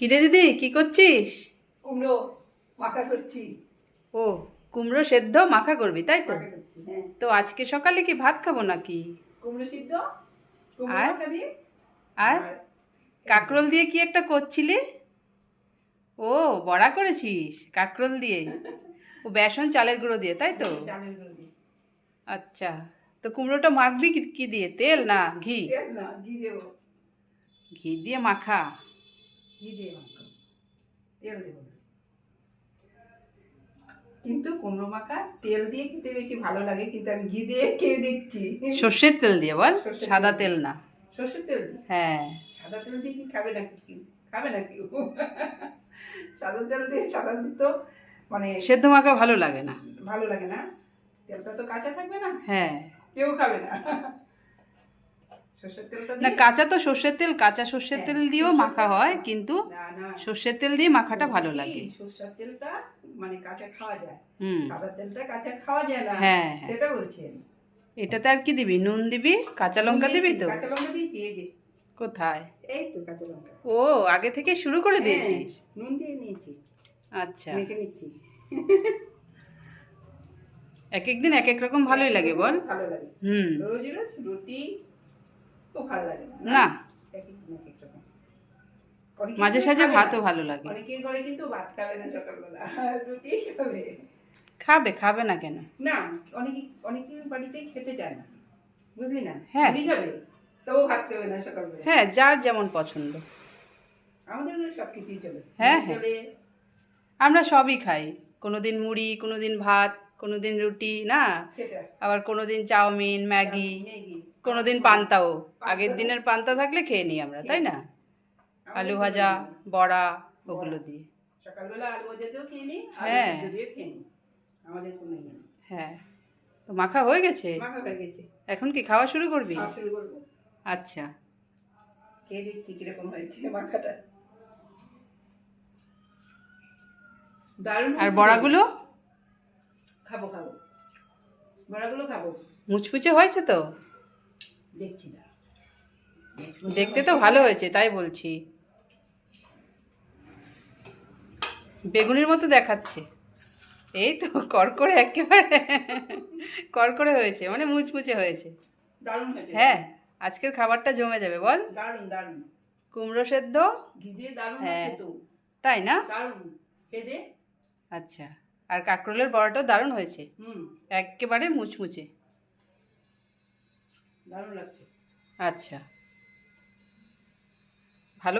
কিরে দিদি, কি করছিস? কুমড়ো মাখা করছি। ও, কুমড়ো সেদ্ধ মাখা করবি তাই তো? মাখা করছি, হ্যাঁ। তো আজকে সকালে কি ভাত খাবো নাকি? কুমড়ো সিদ্ধ, কুমড়ো আর মাখা দিয়ে আর আর কাকরোল দিয়ে কি একটা করছিলি? ও, বড়া করেছিস কাকরোল দিয়ে? ও বেসন চালের গুঁড়ো দিয়ে তাই তো? চালের গুঁড়ো দিয়ে। আচ্ছা, তো কুমড়োটা মাখবি কি কি দিয়ে, তেল না ঘি? তেল না, ঘি দেবো। ঘি দিয়ে মাখা? ঘি দিয়ে মাখা, তেল দেবো না। কিন্তু কুমড়ো মাখা তেল দিয়ে খেতে বেশি ভালো লাগে, কিন্তু আমি ঘি দিয়ে খেয়ে দেখছি। সর্ষের তেল দিয়ে বল, সর্ষের সাদা তেল তেল না। সর্ষের তেল দিয়ে। হ্যাঁ। সাদা তেল দিয়ে কি খাবে নাকি? খাবে নাকি? সাদা তেল দিয়ে সাধারণত মানে সেদ্ধ মাখা ভালো লাগে না। ভালো লাগে না, তেলটা তো কাঁচা থাকবে না, হ্যাঁ। কেউ খাবে না। সর্ষের তেলটা না, দিয়ে কাঁচা তো সর্ষের তেল, কাঁচা সর্ষের হ্যাঁ, তেল দিয়েও সর্ষের মাখা তেল হয়, না। কিন্তু না না, সর্ষের তেল দিয়ে মাখাটা বলছি ভালো কি, লাগে। সর্ষের তেলটা মানে কাঁচা খাওয়া যায়, হুম। সাদা তেলটা কাঁচা খাওয়া যায় না। হ্যাঁ, হ্যাঁ। সেটা বলছি আমি। এটাতে আর কি দিবি? নুন দিবি, কাঁচা লঙ্কা দিবি তো? কাঁচা লঙ্কা দিয়েছি, এই যে কোথায়? এই তো কাঁচা লঙ্কা। ও, আগে থেকে শুরু করে হ্যাঁ, দিয়েছিস? নুন দিয়ে নিয়েছি, আচ্ছা। মেখে নিচ্ছি। এক এক দিন এক এক রকম ভালোই লাগে বল। ভালো লাগে। হুম। রোজ রোজ রুটি খুব ভালো লাগে না, এক এক দিন এক এক রকম। অনেকেই মাঝে করে সাঝে খাবে ভাতও না। ভালো লাগে। অনেকের ঘরে কিন্তু ভাত খাবে না সকালবেলা, রুটি খাবে। খাবে, খাবে না কেন? না, অনেকের বাড়িতেই খেতে চায় না, বুঝলি না? হ্যাঁ। মুড়ি খাবে, তবু ভাত খাবে না সকালবেলা। হ্যাঁ, যার যেমন পছন্দ। আমাদের সব কিছুই চলে। হ্যাঁ, মুড়ি হ্যাঁ। চলে, আমরা সবই খাই, কোনোদিন মুড়ি, কোনোদিন ভাত, কোনোদিন রুটি, না? সেটা আবার কোনোদিন চাউমিন, ম্যাগি, ম্যাগি, কোনোদিন পান্তাও। আগের দিনের পান্তা থাকলে খেয়ে নিই আমরা, তাই না? আলু ভাজা, বড়া, ওগুলো দিয়ে। সকালবেলা আলু ভাজা দিয়েও খেয়ে নিই, আলু হ্যাঁ। সিদ্ধ দিয়েও খেয়ে নিই। আমাদের কোনো ইয়ে নেই। হ্যাঁ, তো মাখা হয়ে গেছে? মাখা হয়ে গেছে, এখন কি খাওয়া শুরু করবি? খাওয়া শুরু করবো। আচ্ছা। খেয়ে দেখছি কিরকম হয়েছে মাখাটা। দারুণ আর হয়েছে। বড়াগুলো? খাবো খাবো, বড়াগুলো খাবো। মুচমুচে হয়েছে তো? দেখছি না, দেখতে তো ভালো হয়েছে, তাই বলছি। বেগুনের মতো দেখাচ্ছে। এই তো কড়কড়ে, একেবারে কড়কড়ে হয়েছে, মানে মুচমুচে হয়েছে। দারুণ হয়েছে। হ্যাঁ, আজকের খাবারটা জমে যাবে বল। দারুণ দারুণ, কুমড়ো সেদ্ধ। ঘি দিয়ে দারুণ হ্যাঁ। হয়েছে তো। তাই না? দারুণ খেয়ে। আচ্ছা। আর কাঁকরোলের বড়াটাও দারুণ হয়েছে, হুম, একেবারে মুচমুচে। দারুণ লাগছে। আচ্ছা।